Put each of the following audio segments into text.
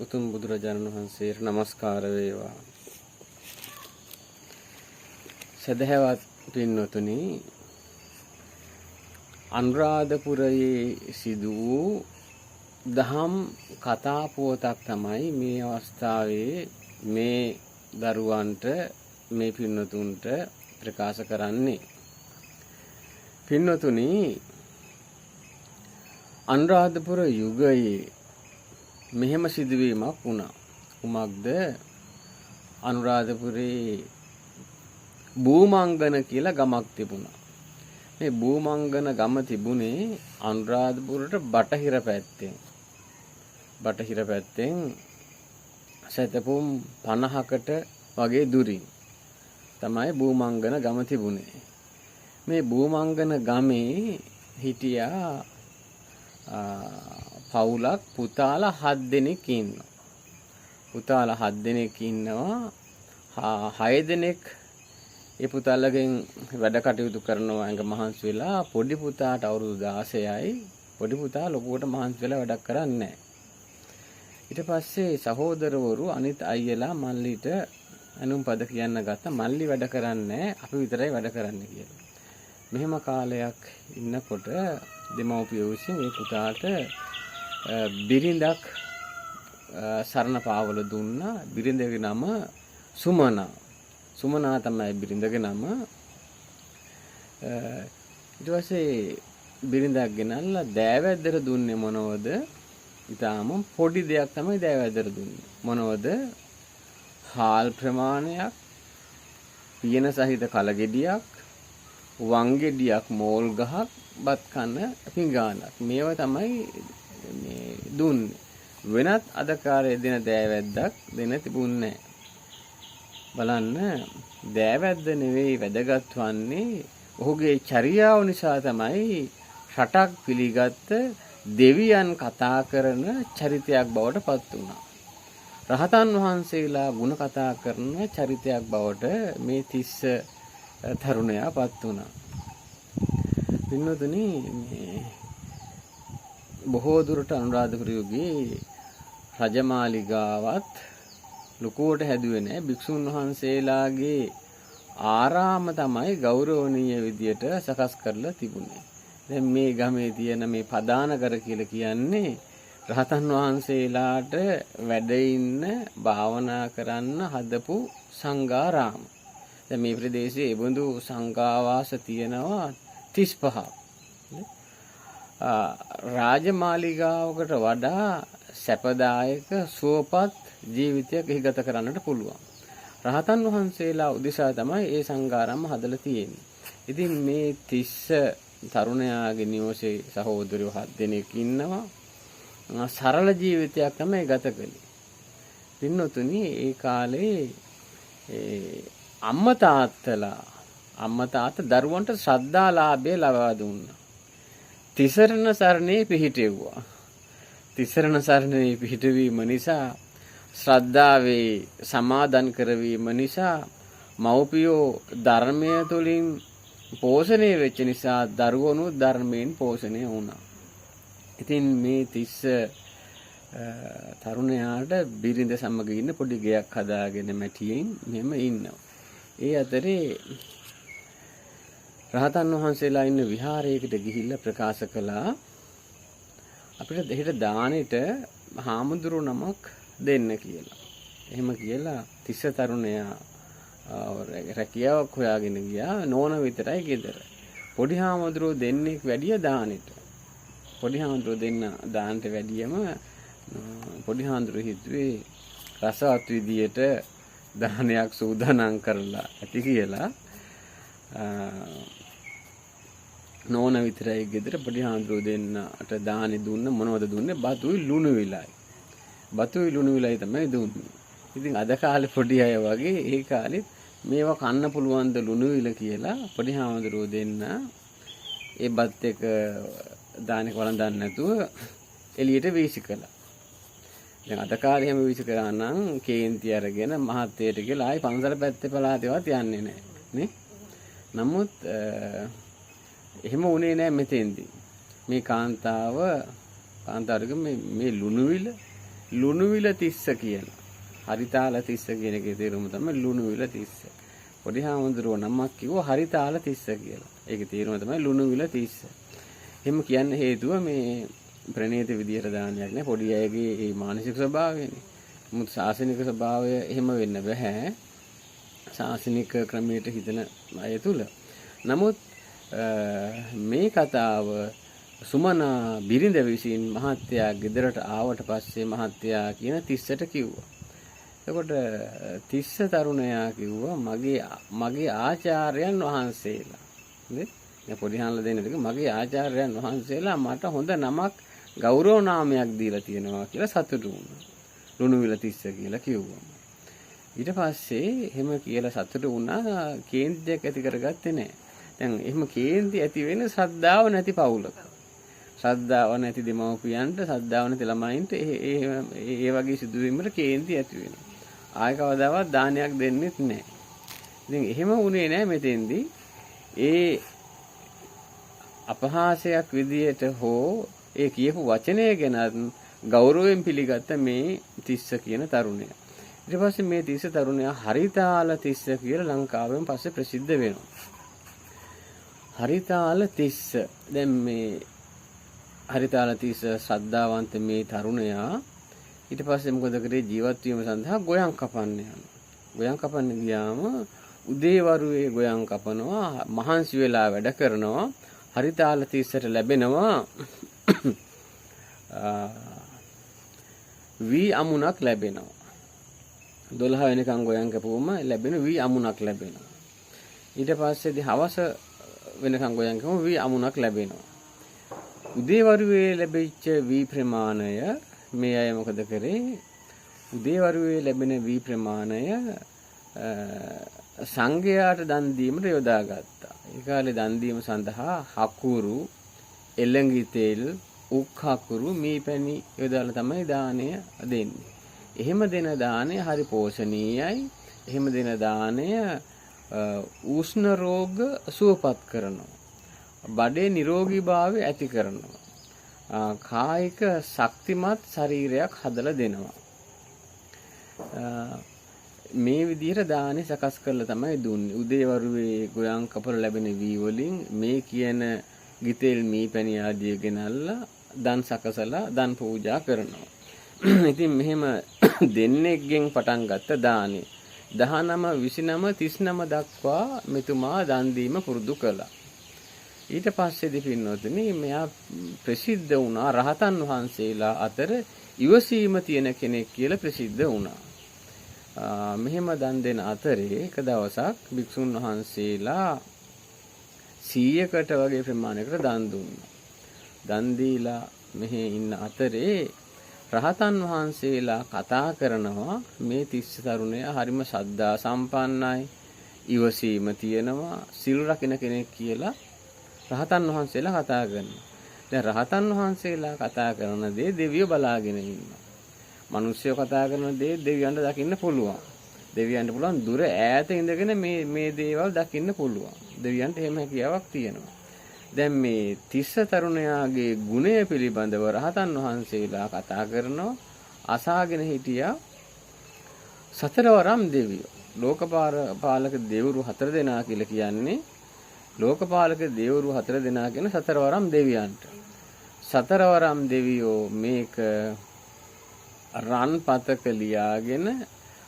උතුම් බුදුරජාණන් වහන්සේට නමස්කාර වේවා. සදහවත් පින්වතුනි, අනුරාධපුරයේ සිදු වූ දහම් කතා පුවතක් තමයි මේ අවස්ථාවේ මේ දරුවන්ට මේ පින්වතුන්ට ප්‍රකාශ කරන්නේ. පින්වතුනි, අනුරාධපුර යුගයේ මෙහෙම සිදුවීමක් වුණා. කුමක්ද? අනුරාධපුරේ බූමංගන කියලා ගමක් තිබුණා. මේ බූමංගන ගම තිබුණේ අනුරාධපුරට බටහිර පැත්තෙන්. බටහිර පැත්තෙන් සතපුම් 50කට වගේ දුරින් තමයි බූමංගන ගම තිබුණේ. මේ බූමංගන ගමේ හිටියා පවුලක් පුතාලා 7 දෙනෙක් ඉන්නවා. පුතාලා 7 දෙනෙක් ඉන්නවා. 6 දෙනෙක් ඒ පුතාලගෙන් වැඩ කටයුතු කරනවා අංග මහන්සි වෙලා. පොඩි පුතාට අවුරුදු 16යි. පොඩි පුතා ලොකුවට මහන්සි වෙලා වැඩක් කරන්නේ නැහැ. ඊට පස්සේ සහෝදරවරු අනිත් අයියලා මල්ලිට අනුම් පද කියන්න ගත්තා. මල්ලි වැඩ කරන්නේ අපි විතරයි වැඩ කරන්නේ කියලා. මෙහෙම කාලයක් ඉන්නකොට දෙමව්පියෝ විසින් ඒ පුතාට බිරිඳක් සරණ පාවල දුන්නා. බිරිඳගේ නම සුමනා. සුමනා තමයි බිරිඳගේ නම. ඊට පස්සේ බිරිඳක් ගෙනල්ලා දෑවැද්දට දුන්නේ මොනවද? ඊටාම පොඩි දෙයක් තමයි දෑවැද්දට දුන්නේ. මොනවද? හාල් ප්‍රමාණයක්, පියන සහිත කලගෙඩියක්, වංගෙඩියක්, මෝල් ගහක්, බත් කන පිඟානක්. මේවා තමයි මේ දුන්නේ. වෙනත් අදකාරයේ දෙන දෑවැද්දක් දෙන තිබුණේ නැහැ. බලන්න, දෑවැද්ද නෙවෙයි වැදගත් වන්නේ ඔහුගේ චර්යාව නිසා තමයි රටක් පිළිගත් දෙවියන් කතා කරන චරිතයක් බවට පත් වුණා. රහතන් වහන්සේලා ගුණ කතා කරන චරිතයක් බවට මේ තිස්ස තරුණයා පත් වුණා. පින්වතුනි, බොහෝ දුරට අනුරාධපුර යුගයේ රජමාලිගාවත් ලොකුවට හැදුවේ නැහැ. භික්ෂුන් වහන්සේලාගේ ආරාම තමයි ගෞරවනීය විදියට සකස් කරලා තිබුණේ. දැන් මේ ගමේ තියෙන මේ පදානකර කියලා කියන්නේ රහතන් වහන්සේලාට වැඩ ඉන්න භාවනා කරන්න හදපු සංඝාරාම. දැන් මේ ප්‍රදේශයේ ඒ බඳු සංඝාවාස තියෙනවා 35ක්. රාජමාලිගාවකට වඩා සැපදායක සුවපත් ජීවිතයක් එහි ගත කරන්නට පුළුවන්. රහතන් වහන්සේලා උදෙසා තමයි ඒ සංඝාරාම හදලා තියෙන්නේ. ඉතින් මේ තිස්ස තරුණයාගේ නිවසේ සහෝදරයෝ 7 දෙනෙක් ඉන්නවා. සරල ජීවිතයක් තමයි ගත කළේ. පින්නතුනි, ඒ කාලේ අම්මා තාත්තා දරුවන්ට ශ්‍රද්ධාලාභය ලබා දුන්නා. තිසරණ සරණේ පිහිටෙව්වා. තිසරණ සරණේ පිහිටවීම නිසා, ශ්‍රද්ධාවේ සමාදන් කරවීම නිසා මව්පියෝ ධර්මය තුළින් පෝෂණය වෙච්ච නිසා දරුවනු ධර්මයෙන් පෝෂණය වුණා. ඉතින් මේ තිස්ස තරුණයාට බිරිඳ සමග ඉන්න පොඩි ගෙයක් හදාගෙන මැටියෙන් මෙහෙම ඉන්නවා. ඒ අතරේ රහතන් වහන්සේලා ඉන්න විහාරයකට ගිහිල්ලා ප්‍රකාශ කළා, අපිට දෙහෙට දානෙට හාමුදුරු නමක් දෙන්න කියලා. එහෙම කියලා තිස්ස තරුණයා රැකියාවක් හොයාගෙන ගියා. නෝන විතරයි ගෙදර. පොඩි හාමුදුරුවෝ දෙන්නෙක් වැඩිය දානෙට. පොඩි හාමුදුරුවෝ දෙන්න දානට වැඩියම පොඩි හාමුදුරුවෝ හිතුවේ රසවත් විදියට දානයක් සූදානම් කරලා ඇති කියලා. නෝන විතරයි ගෙදර. පොඩි හාමුදුරුවෝ දෙන්නට දානි දුන්න. මොනවද දුන්නේ? බතුයි ලුණු විලයි. බතුයි ලුණු විලයි තමයි දුන්නේ. ඉතින් අද කාලේ පොඩි අය වගේ ඒ කාලෙත් මේවා කන්න පුළුවන් ද ලුණු විල කියලා පොඩි හාමුදුරුවෝ දෙන්න ඒ බත් එක දානෙක වළඳන්න නැතුව එළියට වීසි කළා. දැන් අද කාලේ හැම වීසි කරා නම් කේන්ති අරගෙන මහත්තයට කියලා ආයි පන්සල පැත්තේ පළාතේවත් යන්නේ නැහැ නේ. නමුත් එහෙම වුණේ නැහැ මෙතෙන්දී. මේ කාන්තාවගේ මේ ලුණුවිල ලුණුවිල තිස්ස කියලා. හරිතාල තිස්ස කියන එකේ තේරුම තමයි ලුණුවිල තිස්ස. පොඩි හාමුදුරුවෝ නමක් කිව්වා හරිතාල තිස්ස කියලා. ඒකේ තේරුම තමයි ලුණුවිල තිස්ස. එහෙම කියන්න හේතුව මේ ප්‍රණීත විදියට දානයක් නේ පොඩි අයගේ මේ මානසික ස්වභාවයනේ. මුත් ශාසනික ස්වභාවය එහෙම වෙන්න බෑ. ශාසනික ක්‍රමයට හිතන අය තුල. නමුත් මේ කතාව සුමනා බිරිඳ විසින් මහත්තයා ගෙදරට ආවට පස්සේ මහත්තයා කියන තිස්සට කිව්වා. එතකොට තිස්ස තරුණයා කිව්වා මගේ ආචාර්යයන් වහන්සේලා. නේද? දැන් පොඩි හාන්ලා දෙන්න දෙක මගේ ආචාර්යයන් වහන්සේලා මට හොඳ නමක් ගෞරව නාමයක් දීලා තියෙනවා කියලා සතුටු වුණා. ලුණුවිල තිස්ස කියලා කිව්වා. ඊට පස්සේ එහෙම කියලා සතුටු වුණා කේන්තියක් ඇති කරගත්තේ නැහැ. දැන් එහෙම කේන්ති ඇති වෙන්නේ ශ්‍රද්ධාව නැති පවුලක. ශ්‍රද්ධාව නැති දෙමව්පියන්ට ශ්‍රද්ධාව නැති ළමයින්ට ඒ වගේ සිදුවීමකට කේන්ති ඇති වෙනවා. ආය කවදාවත් දානයක් දෙන්නෙත් නැහැ. ඉතින් එහෙම වුණේ නැහැ මෙතෙන්දී. ඒ අපහාසයක් විදියට හෝ ඒ කියපු වචනය ගැන ගෞරවයෙන් පිළිගත්ත මේ තිස්ස කියන තරුණයා. ඊට පස්සේ මේ තිස්ස තරුණයා හරිතාල තිස්ස කියලා ලංකාවෙන් පස්සේ ප්‍රසිද්ධ වෙනවා. හරිතාල තිස්ස. දැන් මේ හරිතාල තිස්ස ශ්‍රද්ධාවන්ත මේ තරුණයා ඊට පස්සේ මොකද කරේ ජීවත් වීම සඳහා ගොයන් කපන්න යනවා. ගොයන් කපන්න ගියාම උදේවරුේ ගොයන් කපනවා මහන්සි වෙලා වැඩ කරනවා. හරිතාල තිස්සට ලැබෙනවා වී අමුණක් ලැබෙනවා. 12 වෙනකන් ගොයන් කපුවම ලැබෙන වී අමුණක් ලැබෙනවා. ඊට පස්සේදී හවස වෙනකන් ගොයන් කපුවම වී අමුණක් ලැබෙනවා. උදේවරුේ ලැබිච්ච වී ප්‍රමාණය මේ අය මොකද කරේ? උදේවරුේ ලැබෙන වී ප්‍රමාණය සංඝයාට දන් දීමට යොදාගත්තා. ඒ කාලේ දන් දීම සඳහා හකුරු, එළඟි තෙල්, උක් හකුරු, මීපැණි යොදාලා තමයි දාණය දෙන්නේ. එහෙම දෙන දාණය හරි පෝෂණීයයි. එහෙම දෙන දාණය උෂ්ණ රෝග සුවපත් කරනවා. බඩේ නිරෝගීභාවය ඇති කරනවා. කායික ශක්තිමත් ශරීරයක් හදලා දෙනවා. මේ විදිහට දානේ සකස් කරලා තමයි දුන්නේ. උදේවරුේ ගොයන් කපල ලැබෙන වී වලින් මේ කියන ගිතෙල් මීපැණි ආදිය ගෙනල්ලා දන් සකසලා දන් පූජා කරනවා. ඉතින් මෙහෙම දෙන්නෙක්ගෙන් පටන් ගත්ත දානේ 19 29 39 දක්වා මෙතුමා දන් දීම පුරුදු කළා. ඊට පස්සේදී පින්නොතනේ මෙයා ප්‍රසිද්ධ වුණා රහතන් වහන්සේලා අතර ඉවසීම තියෙන කෙනෙක් කියලා ප්‍රසිද්ධ වුණා. මෙහෙම දන් දෙන අතරේ එක දවසක් භික්ෂුන් වහන්සේලා 100කට වගේ ප්‍රමාණයකට දන් දුන්නා. දන් දීලා මෙහි ඉන්න අතරේ රහතන් වහන්සේලා කතා කරනවා මේ තිස්ස තරුණයා හරිම ශ්‍රද්ධා සම්පන්නයි, ඉවසීම තියෙනවා, සිල් රකින්න කෙනෙක් කියලා රහතන් වහන්සේලා කතා කරනවා. දැන් රහතන් වහන්සේලා කතා කරන දේ දෙවියෝ බලාගෙන ඉන්නවා. මිනිස්සුયો කතා කරන දේ දෙවියන්ට දකින්න පුළුවන්. දෙවියන්ට පුළුවන් දුර ඈත ඉඳගෙන මේ දේවල් දකින්න පුළුවන්. දෙවියන්ට එහෙම හැකියාවක් තියෙනවා. දැන් මේ තිස්ස තරුණයාගේ ගුණය පිළිබඳව රහතන් වහන්සේලා කතා කරනවා. අසාගෙන හිටියා සතරවරම් දෙවියෝ. ලෝකපාලක දෙවිවරු 4 දෙනා කියලා කියන්නේ ලෝකපාලක දෙවිවරු 4 දෙනා කියන සතරවරම් දෙවියන්ට. සතරවරම් දෙවියෝ මේක රන් පතක ලියාගෙන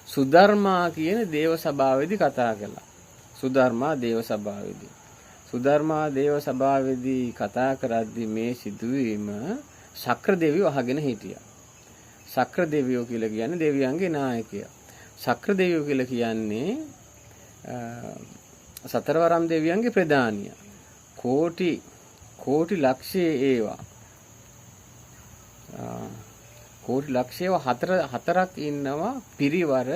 සුධර්මා කියන දේව සභාවේදී කතා කළා. සුධර්මා දේව සභාවේදී. සුධර්මා දේව සභාවේදී කතා කරද්දී මේ සිදුවීම ශක්‍ර දෙවියෝ අහගෙන හිටියා. ශක්‍ර දෙවියෝ කියලා කියන්නේ දෙවියන්ගේ නායකයා. ශක්‍ර දෙවියෝ කියලා කියන්නේ සතරවරම් දෙවියන්ගේ ප්‍රධානියා. කෝටි ලක්ෂයේ ඒවා. කෝටි ලක්ෂයව හතරක් ඉන්නවා පිරිවර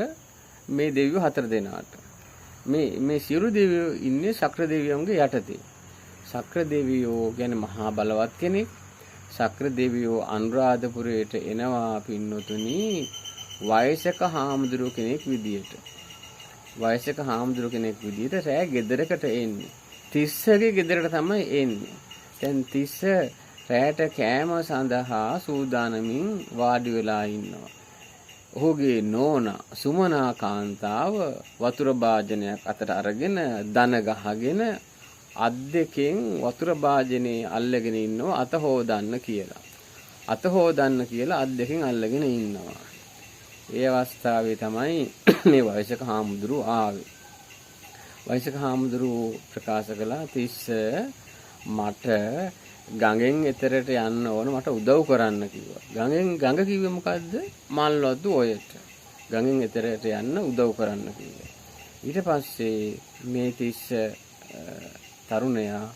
මේ දෙවියෝ 4 දෙනාට. මේ සියලු දෙවියෝ ඉන්නේ ශක්‍ර දෙවියන්ගේ යටතේ. ශක්‍ර දෙවියෝ කියන්නේ මහා බලවත් කෙනෙක්. ශක්‍ර දෙවියෝ අනුරාධපුරයට එනවා පින්නතුනි වයසක හාමුදුරුව කෙනෙක් විදියට. වයසක හාමුදුරුව කෙනෙක් විදියට රෑ ගෙදරකට එන්නේ. තිස්සගේ ගෙදරට තමයි එන්නේ. දැන් තිස්ස රැට කෑම සඳහා සූදානමින් වාඩි වෙලා ඉන්නවා. ඔහුගේ නෝනා සුමනා කාන්තාව වතුර භාජනයක් අතට අරගෙන දන ගහගෙන අත් දෙකෙන් වතුර භාජනේ අල්ලගෙන ඉන්නවා අත හොදන්න කියලා. අත හොදන්න කියලා අත් දෙකෙන් අල්ලගෙන ඉන්නවා. ඒ අවස්ථාවේ තමයි මේ වයසක හාමුදුරුවෝ ආවේ. වයසක හාමුදුරුවෝ ප්‍රකාශ කළා තිස්ස මට ගඟෙන් එතරට යන්න ඕන මට උදව් කරන්න කිව්වා. ගඟ කිව්වේ මොකද්ද? මල්වතු ඔයට. ගඟෙන් එතරට යන්න උදව් කරන්න කිව්වා. ඊට පස්සේ මේ තිස්ස තරුණයා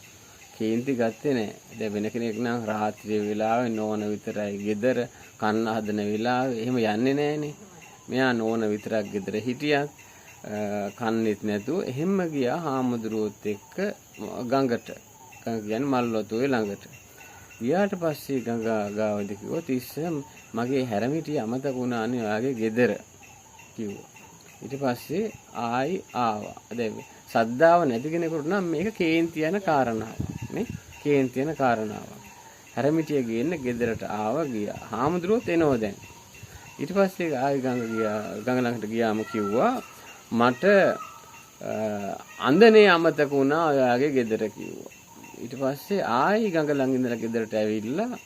කේන්ති ගත්තේ නැහැ. දැන් වෙන කෙනෙක් නම් රාත්‍රියේ වෙලාවේ නෝන විතරයි ගෙදර කන්න හදන වෙලාවේ එහෙම යන්නේ නැහනේ. මෙයා නෝන විතරක් ගෙදර හිටියත් කන්නේත් නැතුව එහෙම ගියා හාමුදුරුවොත් එක්ක ගඟට. ගඟ කියන්නේ මල්වතුවේ ළඟට. ගියාට පස්සේ ගඟ ගාවදී කිව්වා තිස්ස මගේ හැරමිටිය අමතක වුණානේ ඔයාගේ ගෙදර කිව්වා. ඊට පස්සේ ආයි ආවා. දැන් සද්දාව නැති කෙනෙකුට නම් මේක කේන්ති යන කාරණාවක් නේ. කේන්ති යන කාරණාවක්. හැරමිටිය ගේන්න ගෙදරට ආවා ගියා. හාමුදුරුවොත් එනෝ දැන්. ඊට පස්සේ ආයි ගඟ ළඟට ගියාම කිව්වා මට අන්දනේ අමතක වුණා ඔයාගේ ගෙදර කිව්වා. ඊට පස්සේ ආයි ගඟ ළඟ ඉඳලා ගෙදරට ඇවිල්ලා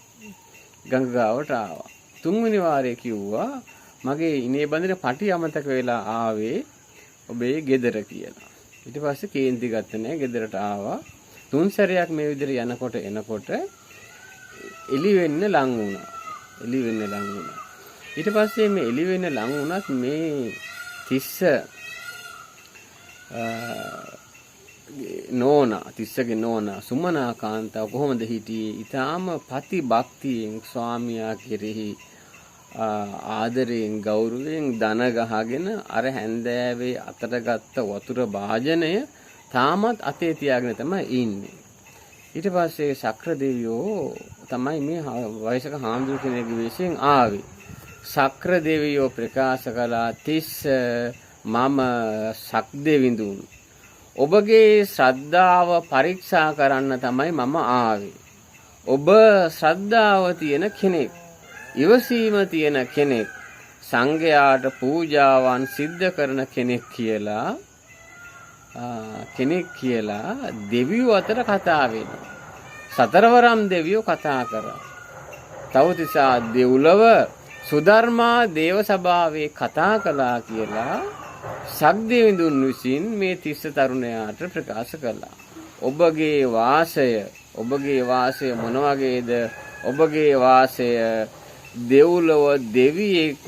ගඟ ගාවට ආවා. තුන්වෙනි වාරේ කිව්වා මගේ ඉනේ බඳින පටි අමතක වෙලා ආවේ ඔබේ ගෙදර කියලා. ඊට පස්සේ කේන්ති ගත්තේ නැහැ ගෙදරට ආවා. තුන් සැරයක් මේ විදිහට එනකොට එළි වෙන්න ලං වුණා. ඊට පස්සේ මේ එළි වෙන්න ලං වුණත් මේ තිස්ස තිස්සගේ නෝනා සුමනා කාන්තාව කොහොමද හිටියේ? ඊටාම පති භක්තියෙන් ස්වාමියා කෙරෙහි ආදරයෙන් ගෞරවයෙන් දන ගහගෙන අර හැන්දෑවේ අතට ගත්ත වතුර භාජනය තාමත් අතේ තියාගෙන තමයි ඉන්නේ. ඊට පස්සේ ශක්‍ර දෙවියෝ තමයි මේ වයසක හාමුදුරු කෙනෙක්ගේ වෙස්යෙන් ආවේ. ශක්‍ර දෙවියෝ ප්‍රකාශ කළා තිස්ස මම සක්දෙවිඳුන් ඔබගේ ශ්‍රද්ධාව පරීක්ෂා කරන්න තමයි මම ආවේ. ඔබ ශ්‍රද්ධාව තියෙන කෙනෙක්, ඉවසීම තියෙන කෙනෙක්, සංඝයාට පූජාවන් සිද්ධ කරන කෙනෙක් කියලා දෙවියෝ අතර කතා වෙනවා. සතරවරම් දෙවියෝ කතා කරා. තවතිසා දෙව්ලොව සුධර්මා දේව සභාවේ කතා කළා කියලා සක්දෙවිඳුන් විසින් මේ තිස්ස තරුණයාට ප්‍රකාශ කළා. ඔබගේ වාසය මොන වගේද? ඔබගේ වාසය දෙව්ලොව දෙවියෙක්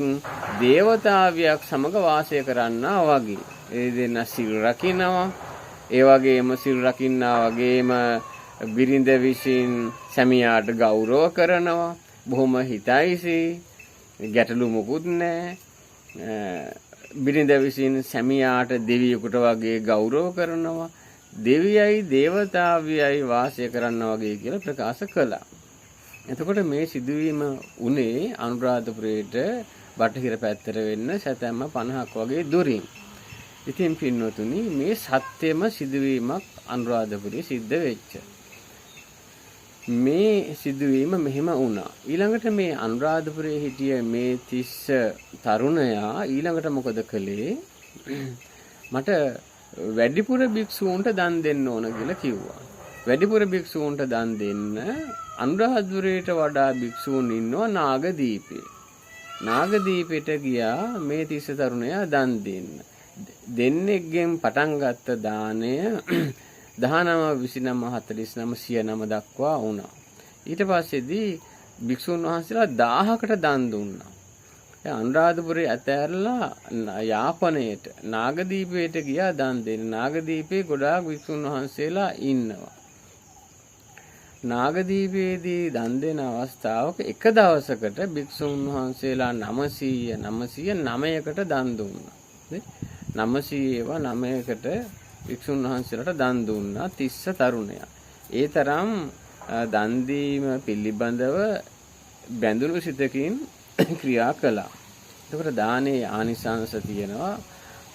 දේවතාවියක් සමග වාසය කරන්නා වගේ. ඒ දෙන්න සිල් රකින්නවා. ඒ වගේම සිල් රකින්නා වගේම බිරිඳ විසින් සැමියාට ගෞරව කරනවා. බොහොම හිතයිසි. ගැටලු මොකුත් නැහැ. බිරිඳ විසින් සැමියාට දෙවියෙකුට වගේ ගෞරව කරනවා. දෙවියයි දේවතාවියයි වාසය කරනවා වගේ කියලා ප්‍රකාශ කළා. එතකොට මේ සිදුවීම උනේ අනුරාධපුරයට බටහිර පැත්තට වෙන්න සැතැම්ම 50ක් වගේ දුරින්. ඉතින් පින්වතුනි මේ සත්‍යම සිදුවීමක් අනුරාධපුරයේ සිද්ධ වෙච්ච. මේ සිදුවීම මෙහෙම වුණා. ඊළඟට මේ අනුරාධපුරයේ හිටිය මේ තිස්ස තරුණයා ඊළඟට මොකද කළේ? මට වැඩිපුර භික්ෂූන්ට දන් දෙන්න ඕන කියලා කිව්වා. වැඩිපුර භික්ෂූන්ට දන් දෙන්න අනුරාධපුරයට වඩා භික්ෂූන් ඉන්නවා නාගදීපේ. නාගදීපෙට ගියා මේ තිස්ස තරුණයා දන් දෙන්න. දෙන්නෙක්ගෙන් පටන් ගත්ත දාණය 19 29 49 109 දක්වා වුණා. ඊට පස්සේදී භික්ෂුන් වහන්සේලා 1000කට දන් දුන්නා. අනුරාධපුරේ ඇතැරලා යාපනයට නාගදීපයට ගියා දන් දෙන්න. නාගදීපේ ගොඩාක් භික්ෂුන් වහන්සේලා ඉන්නවා. නාගදීපයේදී දන් දෙන අවස්ථාවක එක දවසකට භික්ෂුන් වහන්සේලා 909කට දන් දුන්නා. 909කට භික්ෂුන් වහන්සේලාට දන් දුන්නා තිස්ස තරුණයා. ඒ තරම් දන් දීම පිළිබඳව බැඳුණු සිතකින් ක්‍රියා කළා. එතකොට දානේ ආනිසංස තියෙනවා.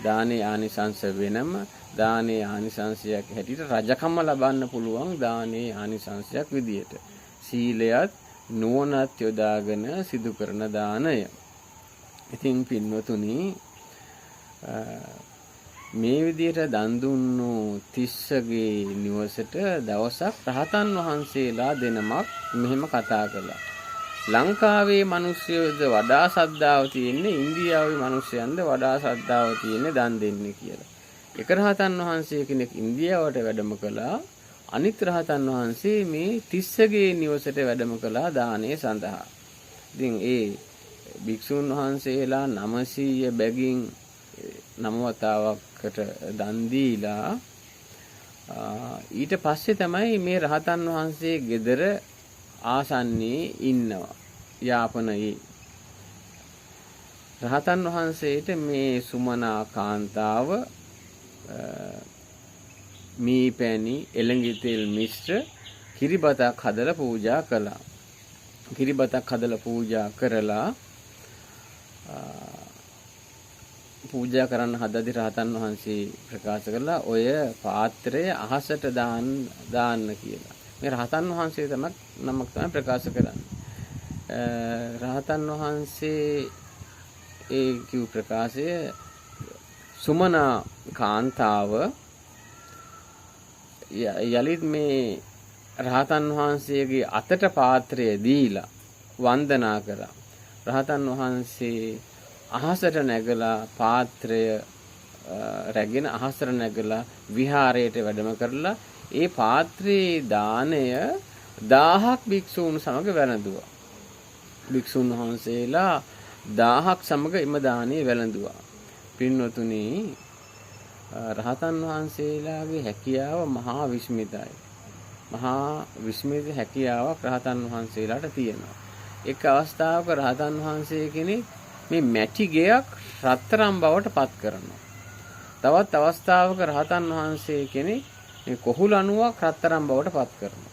දානේ ආනිසංස වෙනම දානේ ආනිසංශයක් හැටියට රජකම ලබන්න පුළුවන් දානේ ආනිසංශයක් විදියට. සීලයත් නුවණත් යොදාගෙන සිදු කරන දානය. ඉතින් පින්වතුනි මේ විදිහට දන් දුන්නු තිස්සගේ නිවසට දවසක් රහතන් වහන්සේලා දෙනමක් මෙහෙම කතා කළා. ලංකාවේ මිනිස්සුද වඩා ශ්‍රද්ධාව තියෙන්නේ ඉන්දියාවේ මිනිස්සුන්ද වඩා ශ්‍රද්ධාව තියෙන්නේ දන් දෙන්නේ කියලා. එක රහතන් වහන්සේ කෙනෙක් ඉන්දියාවට වැඩම කළා. අනිත් රහතන් වහන්සේ මේ තිස්සගේ නිවසට වැඩම කළා දානය සඳහා. ඉතින් ඒ භික්ෂුන් වහන්සේලා 900 බැගින් 9 වතාවකට දන් දීලා ඊට පස්සේ තමයි මේ රහතන් වහන්සේ ගෙදර ආසන්නයේ ඉන්නවා යාපනයේ. රහතන් වහන්සේට මේ සුමනා කාන්තාව මී පැණි එළඟි තෙල් මිශ්‍ර කිරිබතක් හදලා පූජා කළා. කිරිබතක් හදලා පූජා කරලා පූජා කරන්න හදදී රහතන් වහන්සේ ප්‍රකාශ කළා ඔය පාත්‍රය අහසට දාන්න කියලා. මේ රහතන් වහන්සේ නමක් තමයි ප්‍රකාශ කරන්නේ. රහතන් වහන්සේ ඒ කිව් ප්‍රකාශය සුමනා කාන්තාව යලිත් මේ රහතන් වහන්සේගේ අතට පාත්‍රය දීලා වන්දනා කරා. රහතන් වහන්සේ අහසට නැගලා පාත්‍රය රැගෙන අහසට නැගලා විහාරයට වැඩම කරලා ඒ පාත්‍රයේ දාණය 1000ක් භික්ෂූන් සමග වැළඳුවා. භික්ෂුන් වහන්සේලා 1000ක් සමග එම දාණය වැළඳුවා. පින්වතුනි රහතන් වහන්සේලාගේ හැකියාව මහා විස්මිතයි. මහා විස්මිත හැකියාවක් රහතන් වහන්සේලාට තියෙනවා. එක් අවස්ථාවක රහතන් වහන්සේ කෙනෙක් මේ මැටි ගෙයක් රත්තරන් බවට පත් කරනවා. තවත් අවස්ථාවක රහතන් වහන්සේ කෙනෙක් මේ කොහුල අණුවක් රත්තරන් බවට පත් කරනවා.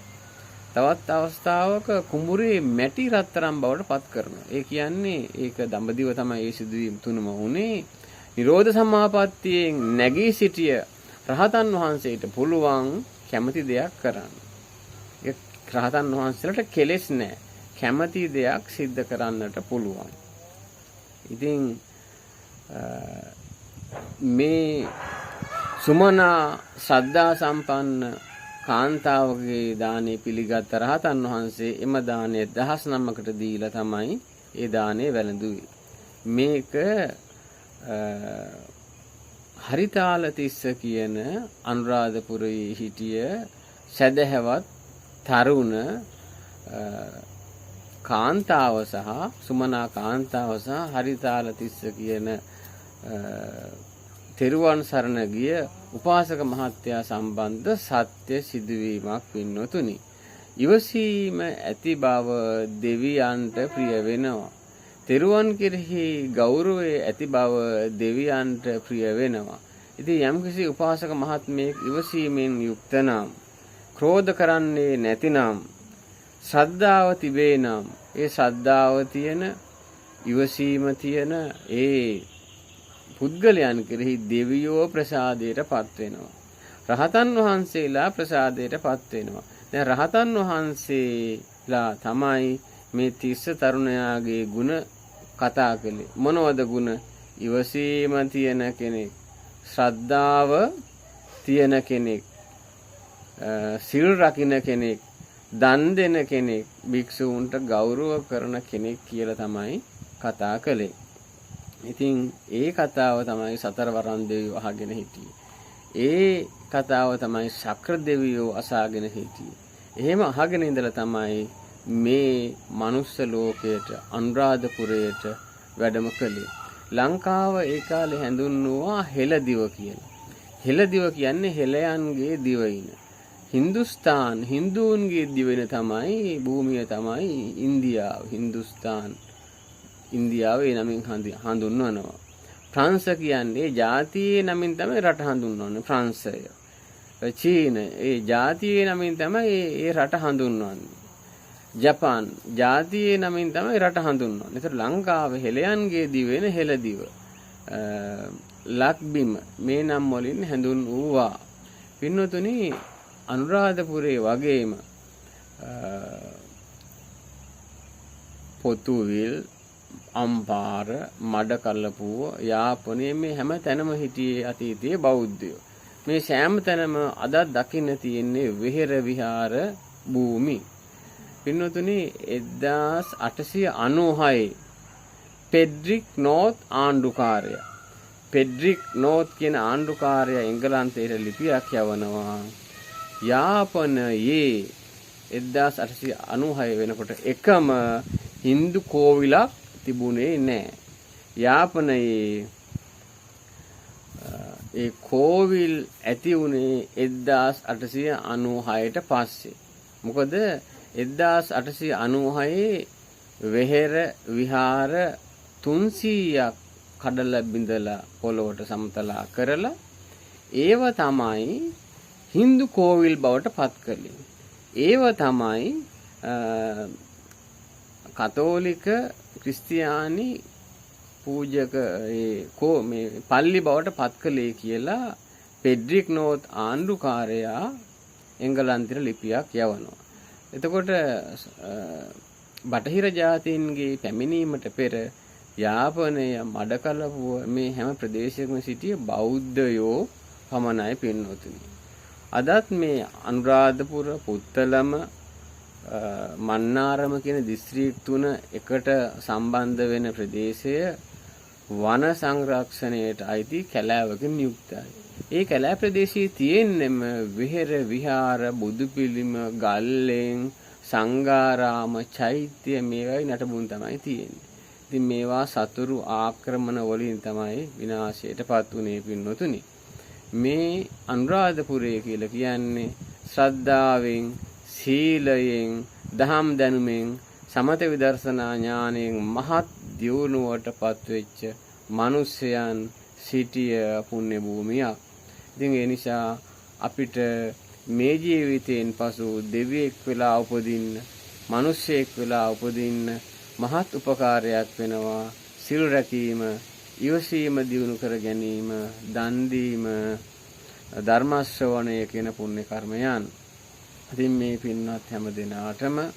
තවත් අවස්ථාවක කුඹුරේ මැටි රත්තරන් බවට පත් කරනවා. ඒ කියන්නේ ඒක දඹදිව තමයි ඒ සිදුවීම් තුනම වුණේ. නිරෝධ සමාපත්තියෙන් නැගී සිටිය රහතන් වහන්සේට පුළුවන් කැමති දෙයක් කරන්න. ඒ රහතන් වහන්සේලාට කෙලෙස් නැහැ. කැමති දෙයක් සිද්ධ කරන්නට පුළුවන්. ඉතින් මේ සුමනා ශ්‍රද්ධා සම්පන්න කාන්තාවගේ දානේ පිළිගත් රහතන් වහන්සේ එම දානය 19කට දීලා තමයි ඒ දානේ වැළඳුවේ. මේක හරිතාලතිස්ස කියන අනුරාධපුරයේ හිටිය සදහැවත් තරුණ කාන්තාව සහ සුමනා කාන්තාව සහ හරිතාලතිස්ස කියන තෙරුවන් සරණ ගිය උපාසක මහත්තයා සම්බන්ධ සත්‍ය සිදුවීමක් පින්වතුනි. ඉවසීම ඇති බව දෙවියන්ට ප්‍රිය වෙනවා. තෙරුවන් කෙරෙහි ගෞරවය ඇති බව දෙවියන්ට ප්‍රිය වෙනවා. ඉතින් යම්කිසි උපාසක මහත්මයෙක් ඉවසීමෙන් යුක්ත නම්, ක්‍රෝධ කරන්නේ නැතිනම්, ශ්‍රද්ධාව තිබේ නම්, ඒ ශ්‍රද්ධාව තියෙන, ඉවසීම තියෙන ඒ පුද්ගලයන් කෙරෙහි දෙවියෝ ප්‍රසාදයට පත් වෙනවා. රහතන් වහන්සේලා ප්‍රසාදයට පත් වෙනවා. දැන් රහතන් වහන්සේලා තමයි මේ තිස්ස තරුණයාගේ ගුණ කතා කළේ. මොනවද ගුණ? ඉවසීම තියෙන කෙනෙක්, ශ්‍රද්ධාව තියෙන කෙනෙක්, සිල් රකින්න කෙනෙක්, දන් දෙන කෙනෙක්, භික්ෂූන්ට ගෞරව කරන කෙනෙක් කියලා තමයි කතා කළේ. ඉතින් ඒ කතාව තමයි සතරවරන් දෙවියෝ අහගෙන හිටියේ. ඒ කතාව තමයි ශක්‍ර දෙවියෝ අසාගෙන හිටියේ. එහෙම අහගෙන ඉඳලා තමයි මේ මනුස්ස ලෝකයට අනුරාධපුරයට වැඩම කළේ. ලංකාව ඒ කාලේ හැඳුන්වුවා හෙළදිව කියලා. හෙළදිව කියන්නේ හෙළයන්ගේ දිවයින. හින්දුස්තාන් හින්දුන්ගේ දිවයින තමයි භූමිය තමයි ඉන්දියාව. හින්දුස්තාන් ඉන්දියාවේ නමින් හඳුන්වනවා. ප්‍රංශ කියන්නේ ජාතියේ නමින් තමයි රට හඳුන්වන්නේ. ප්‍රංශය. චීන ඒ ජාතියේ නමින් තමයි ඒ රට හඳුන්වන්නේ. ජපාන් ජාතියේ නමින් තමයි රට හඳුන්වන්නේ. ඒතර ලංකාවේ හෙළයන්ගේ දිවෙන හෙළදිව. ලක්බිම මේ නම් වලින් හැඳුන්වුවා. පින්වතුනි අනුරාධපුරේ වගේම පොතුවිල්, අම්පාර, මඩකලපුව, යාපනයේ මේ හැම තැනම හිටියේ අතීතයේ බෞද්ධයෝ. මේ සෑම තැනම අද දකින්න තියෙන්නේ විහෙර විහාර භූමි. පින්නතුනි 1896 පෙඩ්රික් නෝත් ආණ්ඩුකාරයා. පෙඩ්රික් නෝත් කියන ආණ්ඩුකාරයා එංගලන්තයට ලිපියක් යවනවා. යාපනයේ 1896 වෙනකොට එකම හින්දු කෝවිලක් තිබුණේ නැහැ. යාපනයේ ඒ කෝවිල් ඇති වුණේ 1896ට පස්සේ. මොකද 1896 වෙහෙර විහාර 300ක් කඩලා බිඳලා පොළොවට සමතලා කරලා ඒව තමයි හින්දු කෝවිල් බවට පත් කළේ. ඒව තමයි කතෝලික ක්‍රිස්තියානි පූජක මේ පල්ලි බවට පත් කළේ කියලා පෙඩ්රික් නෝත් ආණ්ඩුකාරයා එංගලන්තයට ලිපියක් යවනවා. එතකොට බටහිර ජාතීන්ගේ පැමිණීමට පෙර යාපනය මඩකලපුව මේ හැම ප්‍රදේශයකම සිටිය බෞද්ධයෝ පමණයි පින්වතුනි. අදත් මේ අනුරාධපුර, පුත්තලම, මන්නාරම කියන දිස්ත්‍රික් තුන එකට සම්බන්ධ වෙන ප්‍රදේශය වන සංරක්ෂණයට අයිති කැලෑවකින් යුක්තයි. ඒ කැලෑ ප්‍රදේශයේ තියෙන්නම විහෙර විහාර, බුදු පිළිම, ගල්ලෙන්, සංඝාරාම, චෛත්‍ය මේවායි නටබුන් තමයි තියෙන්නේ. ඉතින් මේවා සතුරු ආක්‍රමණ වලින් තමයි විනාශයටපත් උනේ පින්නතුනි. මේ අනුරාධපුරය කියලා කියන්නේ ශ්‍රද්ධාවෙන්, සීලයෙන්, දහම් දැනුමෙන්, සමත විදර්ශනා ඥාණයෙන් මහත් දියුණුවටපත් වෙච්ච මිනිසයන් සිටිය පුණ්‍ය භූමියක්. ඉතින් ඒ නිසා අපිට මේ ජීවිතයෙන් පසු දෙවියෙක් වෙලා උපදින්න, මිනිසෙක් වෙලා උපදින්න මහත් උපකාරයක් වෙනවා. සිල් රැකීම, ඉවසීම දියුණු කර ගැනීම, දන් දීම, ධර්ම ශ්‍රවණය කියන පුණ්‍ය කර්මයන්. ඉතින් මේ පින්වත් හැම දිනාටම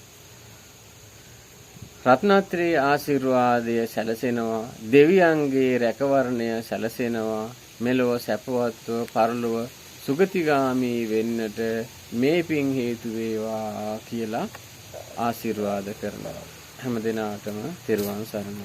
රත්නත්‍රයේ ආශිර්වාදය සැලසෙනවා, දෙවියන්ගේ රැකවරණය සැලසෙනවා. මෙලොව සැපවත්ව, පරලොව සුගතිගාමී වෙන්නට මේ පින් හේතු වේවා කියලා ආශිර්වාද කරනවා. හැම දිනාටම තෙරුවන් සරණයි.